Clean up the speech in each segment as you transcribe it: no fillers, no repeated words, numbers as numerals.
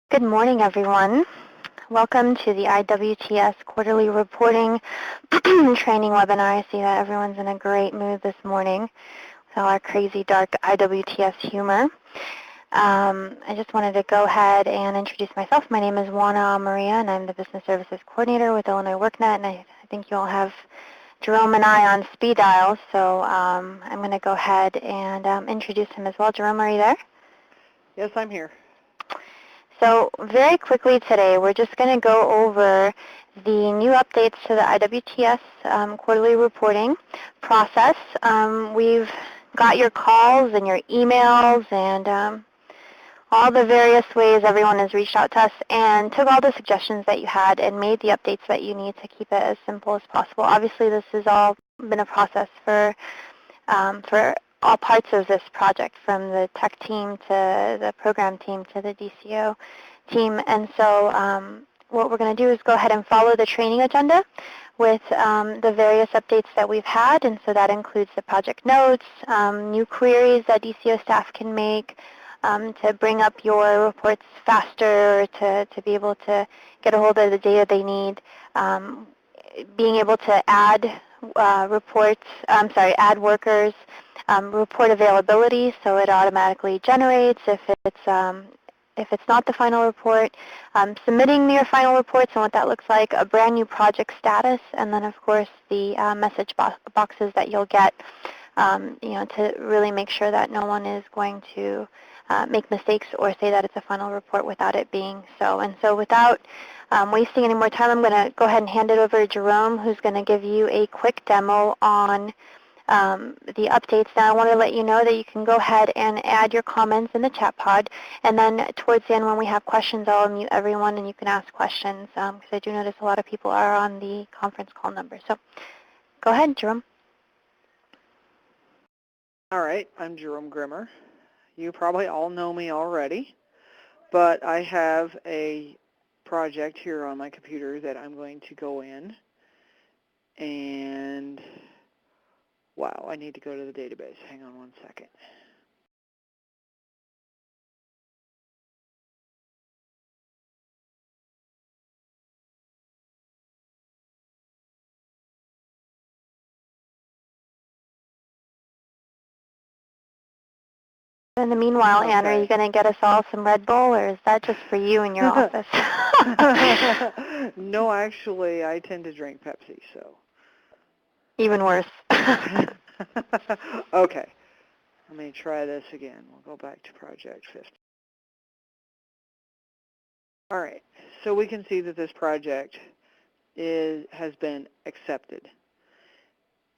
Good morning, everyone. Welcome to the IWTS quarterly reporting training webinar. I see that everyone's in a great mood this morning with all our crazy, dark IWTS humor. I just wanted to go ahead and introduce myself. My name is Juana Maria, and I'm the Business Services Coordinator with Illinois WorkNet, and I think you all have Jerome and I on speed dial, so I'm going to go ahead and introduce him as well. Jerome, are you there? Yes, I'm here. So very quickly today, we're just going to go over the new updates to the IWTS quarterly reporting process. We've got your calls and your emails and all the various ways everyone has reached out to us and took all the suggestions that you had and made the updates that you need to keep it as simple as possible. Obviously, this has all been a process for all parts of this project, from the tech team to the program team to the DCO team. And so what we're going to do is go ahead and follow the training agenda with the various updates that we've had. And so that includes the project notes, new queries that DCO staff can make to bring up your reports faster, to be able to get a hold of the data they need, being able to add add workers, report availability, so it automatically generates if it's not the final report, submitting your final reports and what that looks like, a brand new project status, and then of course the message boxes that you'll get, to really make sure that no one is going to make mistakes or say that it's a final report without it being so. And so without wasting any more time, I'm going to go ahead and hand it over to Jerome, who's going to give you a quick demo on the updates. Now I want to let you know that you can go ahead and add your comments in the chat pod, and then towards the end when we have questions, I'll mute everyone and you can ask questions, because I do notice a lot of people are on the conference call number. So go ahead, Jerome. All right, I'm Jerome Grimmer. You probably all know me already, but I have a project here on my computer that I'm going to go in and, wow, I need to go to the database. Hang on one second. In the meanwhile, Anne, are you going to get us all some Red Bull, or is that just for you in your office? No, actually, I tend to drink Pepsi, so. Even worse. Okay, let me try this again. We'll go back to Project 50. All right, so we can see that this project has been accepted.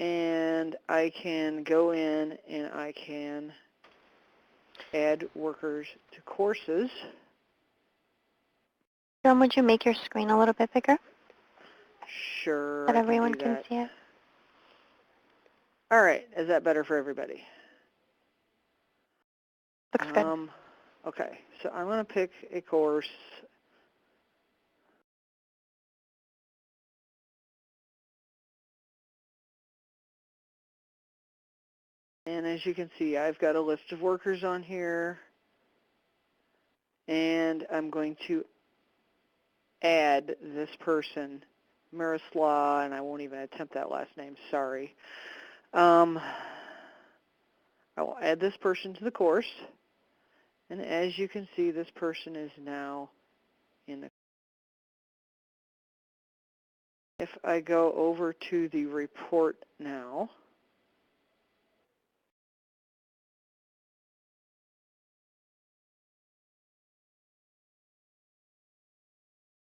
And I can go in and I can add workers to courses. Jerome, would you make your screen a little bit bigger? Sure, that everyone can see it. All right, is that better for everybody? Looks good. Okay, so I'm going to pick a course. And as you can see, I've got a list of workers on here. And I'm going to add this person, Miroslav, and I won't even attempt that last name, sorry. I will add this person to the course. And as you can see, this person is now in the. If I go over to the report now,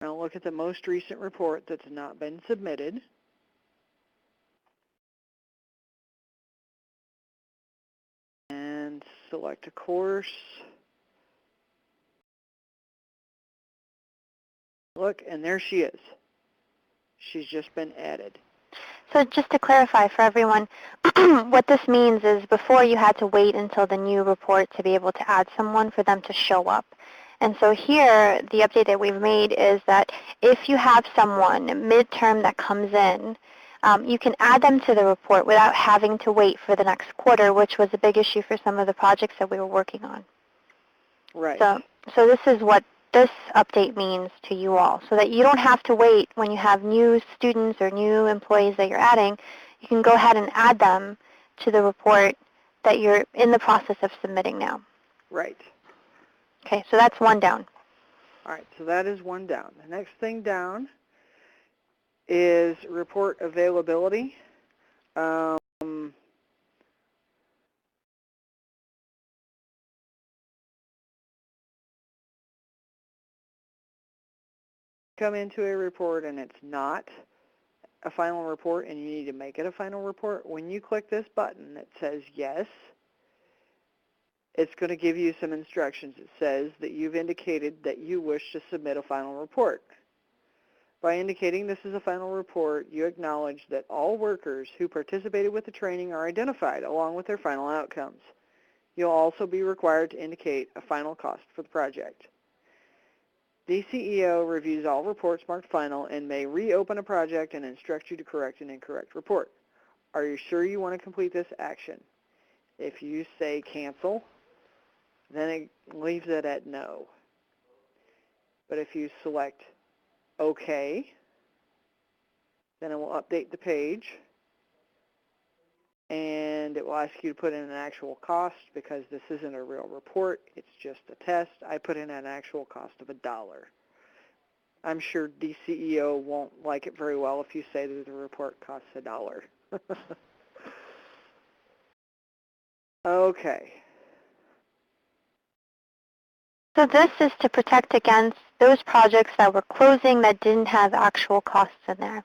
I'll look at the most recent report that's not been submitted. And select a course. Look, and there she is. She's just been added. So just to clarify for everyone, what this means is before you had to wait until the new report to be able to add someone for them to show up. And so here, the update that we've made is that if you have someone midterm that comes in, you can add them to the report without having to wait for the next quarter, which was a big issue for some of the projects that we were working on. Right. So this is what this update means to you all, so that you don't have to wait when you have new students or new employees that you're adding. You can go ahead and add them to the report that you're in the process of submitting now. Right. Okay, so that's one down. All right, so that is one down. The next thing down is report availability. Come into a report and it's not a final report and you need to make it a final report. When you click this button that says yes, it's going to give you some instructions. It says that you've indicated that you wish to submit a final report. By indicating this is a final report, you acknowledge that all workers who participated with the training are identified along with their final outcomes. You'll also be required to indicate a final cost for the project. DCEO reviews all reports marked final and may reopen a project and instruct you to correct an incorrect report. Are you sure you want to complete this action? If you say cancel, then it leaves it at no. But if you select OK, then it will update the page and it will ask you to put in an actual cost because this isn't a real report, it's just a test. I put in an actual cost of $1. I'm sure DCEO won't like it very well if you say that the report costs $1. Okay. So this is to protect against those projects that were closing that didn't have actual costs in there.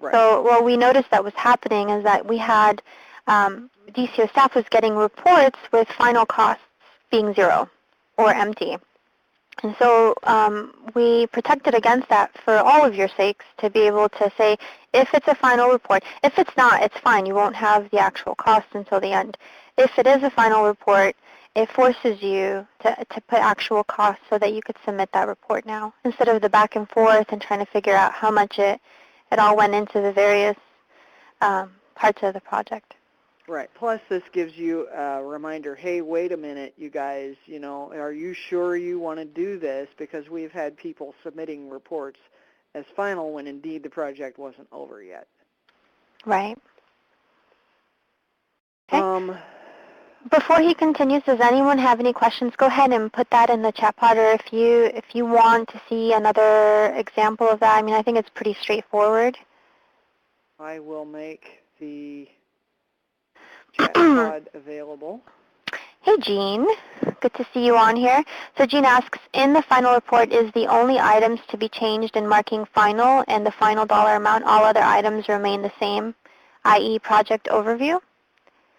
Right. So what we noticed that was happening is that we had DCO staff was getting reports with final costs being zero or empty. And so we protected against that for all of your sakes to be able to say, if it's a final report, if it's not, it's fine. You won't have the actual cost until the end. If it is a final report, it forces you to put actual costs so that you could submit that report now, instead of the back and forth and trying to figure out how much it all went into the various parts of the project. Right. Plus, this gives you a reminder, hey, wait a minute, you guys, are you sure you want to do this? Because we've had people submitting reports as final when indeed the project wasn't over yet. Right. Okay. Before he continues, does anyone have any questions? Go ahead and put that in the chat pod, or if you want to see another example of that. I mean, I think it's pretty straightforward. I will make the chat pod available. Hey, Jean. Good to see you on here. So Jean asks, in the final report, is the only items to be changed in marking final and the final dollar amount, all other items remain the same, i.e. project overview?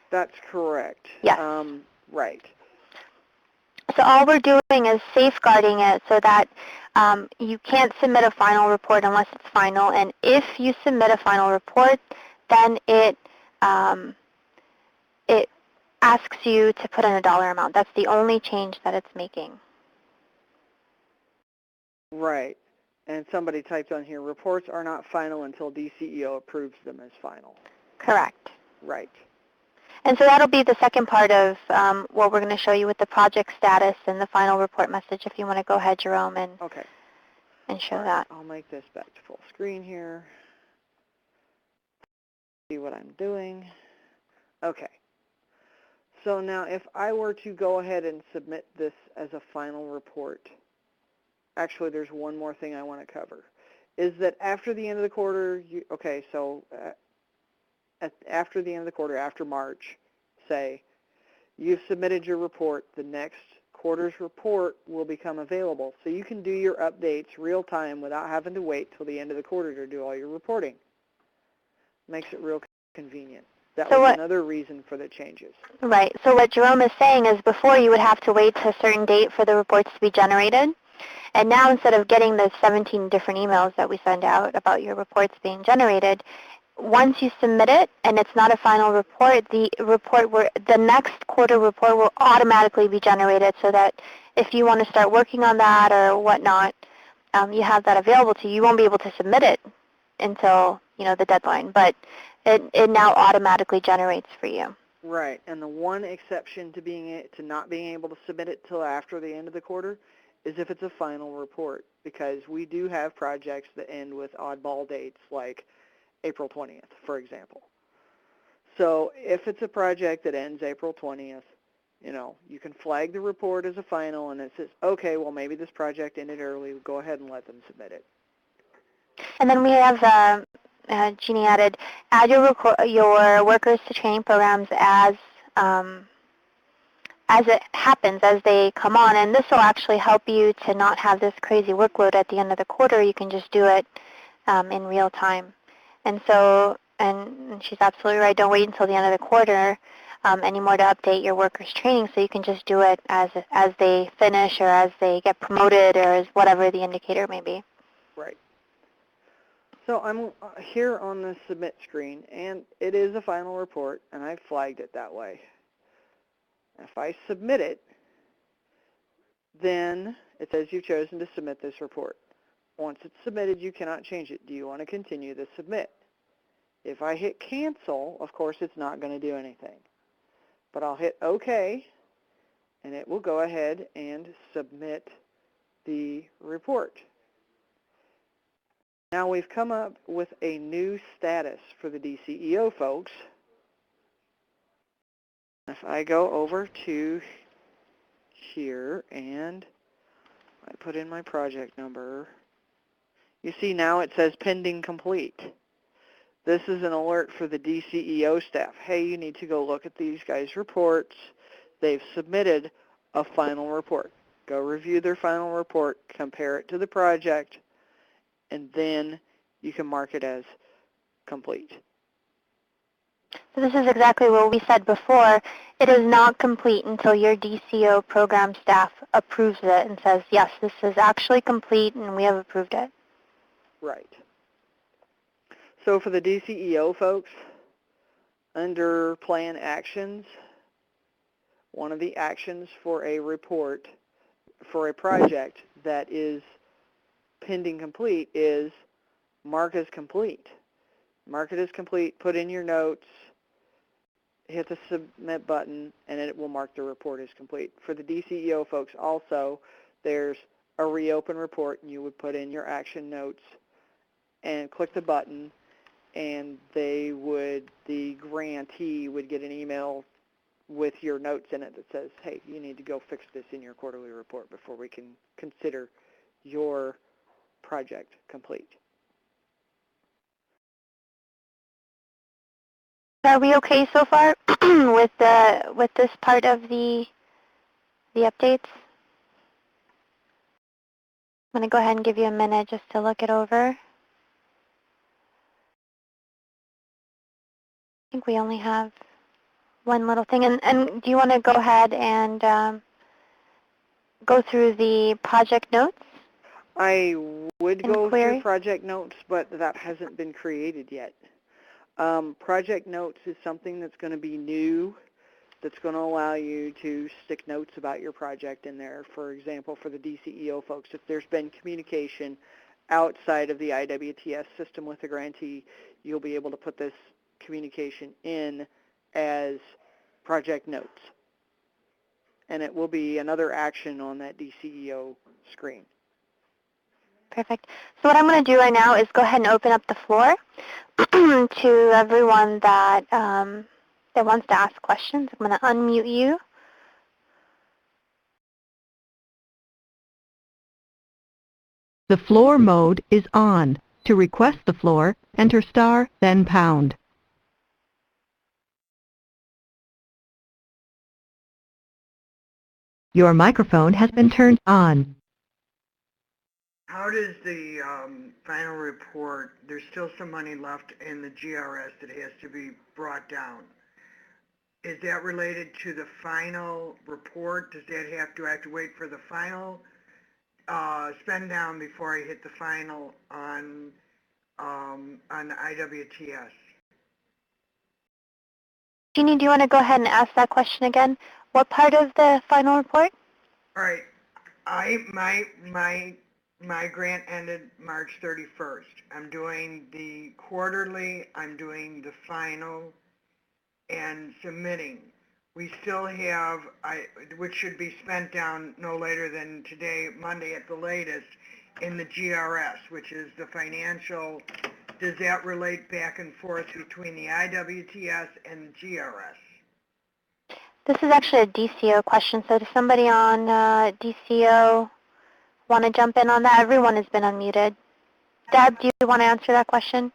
That's correct. Yes. Right. So all we're doing is safeguarding it so that you can't submit a final report unless it's final. And if you submit a final report, then it asks you to put in a dollar amount. That's the only change that it's making. Right. And somebody typed on here, reports are not final until DCEO approves them as final. Correct. Right. And so that'll be the second part of what we're going to show you with the project status and the final report message, if you want to go ahead, Jerome, and show that. I'll make this back to full screen here. See what I'm doing. Okay. So now if I were to go ahead and submit this as a final report, actually there's one more thing I want to cover, is that after the end of the quarter, after the end of the quarter, after March, say, you've submitted your report, the next quarter's report will become available. So you can do your updates real time without having to wait till the end of the quarter to do all your reporting. Makes it real convenient. That was another reason for the changes. Right. So what Jerome is saying is before you would have to wait to a certain date for the reports to be generated. And now instead of getting the 17 different emails that we send out about your reports being generated, once you submit it and it's not a final report, the next quarter report will automatically be generated so that if you want to start working on that or whatnot, you have that available to you. You won't be able to submit it until the deadline, but it now automatically generates for you. Right, and the one exception to not being able to submit it till after the end of the quarter is if it's a final report, because we do have projects that end with oddball dates like April 20th, for example. So if it's a project that ends April 20th, you can flag the report as a final, and it says, okay, well, maybe this project ended early. Go ahead and let them submit it. And then we have, Jeannie added, add your workers to training programs as it happens, as they come on. And this will actually help you to not have this crazy workload at the end of the quarter. You can just do it in real time. And so, and she's absolutely right, don't wait until the end of the quarter anymore to update your workers' training, so you can just do it as they finish or as they get promoted or as whatever the indicator may be. Right. So I'm here on the submit screen, and it is a final report, and I flagged it that way. If I submit it, then it says you've chosen to submit this report. Once it's submitted, you cannot change it. Do you want to continue to submit? If I hit cancel, of course, it's not going to do anything. But I'll hit OK, and it will go ahead and submit the report. Now we've come up with a new status for the DCEO folks. If I go over to here and I put in my project number, you see now it says pending complete. This is an alert for the DCEO staff. Hey, you need to go look at these guys' reports. They've submitted a final report. Go review their final report, compare it to the project, and then you can mark it as complete. So this is exactly what we said before. It is not complete until your DCO program staff approves it and says, yes, this is actually complete and we have approved it. Right. So for the DCEO folks, under plan actions, one of the actions for a report for a project that is pending complete is mark as complete. Mark it as complete, put in your notes, hit the submit button, and it will mark the report as complete. For the DCEO folks also, there's a reopen report, and you would put in your action notes and click the button, and the grantee would get an email with your notes in it that says, hey, you need to go fix this in your quarterly report before we can consider your project complete. Are we okay so far with this part of the updates? I'm going to go ahead and give you a minute just to look it over. I think we only have one little thing. And do you want to go ahead and go through the project notes? I would go query? through project notes, but that hasn't been created yet. Project notes is something that's going to be new, that's going to allow you to stick notes about your project in there. For example, for the DCEO folks, if there's been communication outside of the IWTS system with the grantee, you'll be able to put this communication in as project notes. And it will be another action on that DCEO screen. Perfect. So what I'm going to do right now is go ahead and open up the floor to everyone that wants to ask questions. I'm going to unmute you. The floor mode is on. To request the floor, enter star, then pound. Your microphone has been turned on. How does the final report, there's still some money left in the GRS that has to be brought down. Is that related to the final report? Does that have to wait for the final spend down before I hit the final on the IWTS? Jeannie, do you want to go ahead and ask that question again? What part of the final report? All right. My grant ended March 31st. I'm doing the quarterly, I'm doing the final, and submitting. we still have, which should be spent down no later than today, Monday at the latest, in the GRS, which is the financial, does that relate back and forth between the IWTS and the GRS? This is actually a DCO question, so does somebody on DCO want to jump in on that? Everyone has been unmuted. Deb, do you want to answer that question?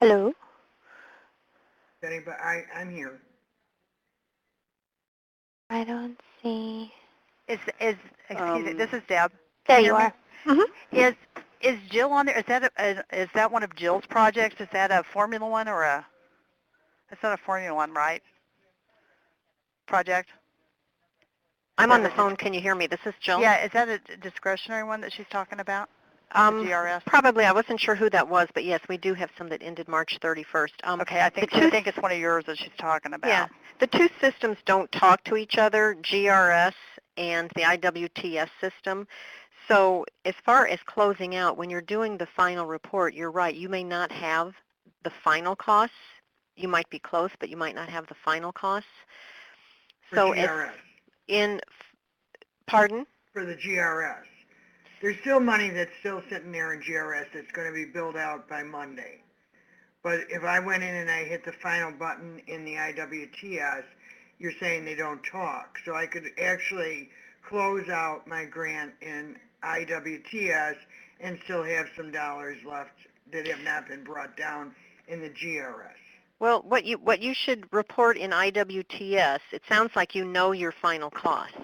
Hello? Anybody, I'm here. I don't see. Excuse me, this is Deb. There Can you hear me? are. Mm-hmm. Is Jill on there? Is that one of Jill's projects? Is that a Formula One or a? It's not a Formula One, right? Project. I'm on the phone. Can you hear me? This is Jill. Yeah, is that a discretionary one that she's talking about? The GRS. Probably. I wasn't sure who that was, but yes, we do have some that ended March 31st. Okay, I think it's one of yours that she's talking about. Yeah, the two systems don't talk to each other, GRS and the IWTS system. So as far as closing out, when you're doing the final report, you're right. You may not have the final costs. You might be close, but you might not have the final costs. For So GRS. Pardon? For the GRS. There's still money that's still sitting there in GRS that's going to be billed out by Monday. But if I went in and I hit the final button in the IWTS, you're saying they don't talk. So I could actually close out my grant in IWTS and still have some dollars left that have not been brought down in the GRS. Well, what you should report in IWTS, it sounds like you know your final costs.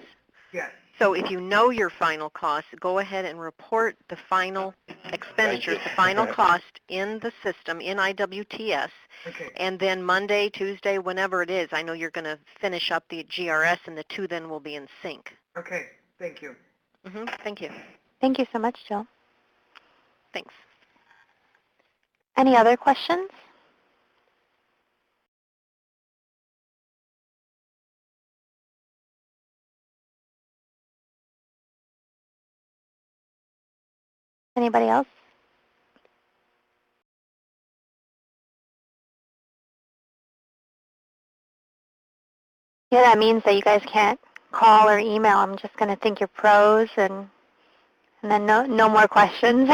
Yes. So if you know your final costs, go ahead and report the final expenditures, the final cost in the system, in IWTS. Okay. And then Monday, Tuesday, whenever it is, I know you're going to finish up the GRS, and the two then will be in sync. Okay. Thank you. Thank you. Thank you so much, Jill. Thanks. Any other questions? Anybody else? Yeah, that means that you guys can't call or email. I'm just going to think you're pros and then no more questions.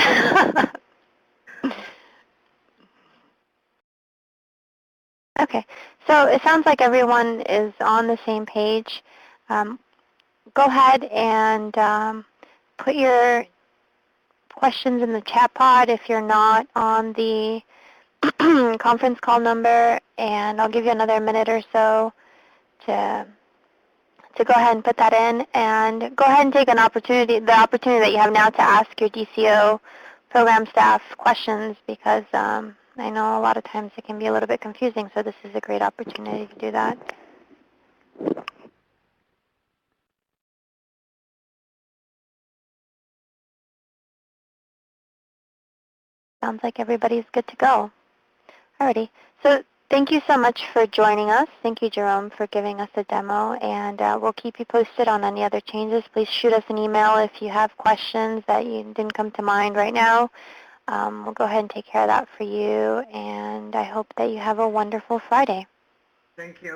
Okay, so it sounds like everyone is on the same page. Go ahead and put your questions in the chat pod if you're not on the conference call number, and I'll give you another minute or so to go ahead and put that in, and go ahead and take the opportunity that you have now to ask your DCO program staff questions, because I know a lot of times it can be a little bit confusing, so this is a great opportunity to do that. Sounds like everybody's good to go. Alrighty, so thank you so much for joining us. Thank you, Jerome, for giving us a demo, and we'll keep you posted on any other changes. Please shoot us an email if you have questions that you didn't come to mind right now. We'll go ahead and take care of that for you, and I hope that you have a wonderful Friday. Thank you.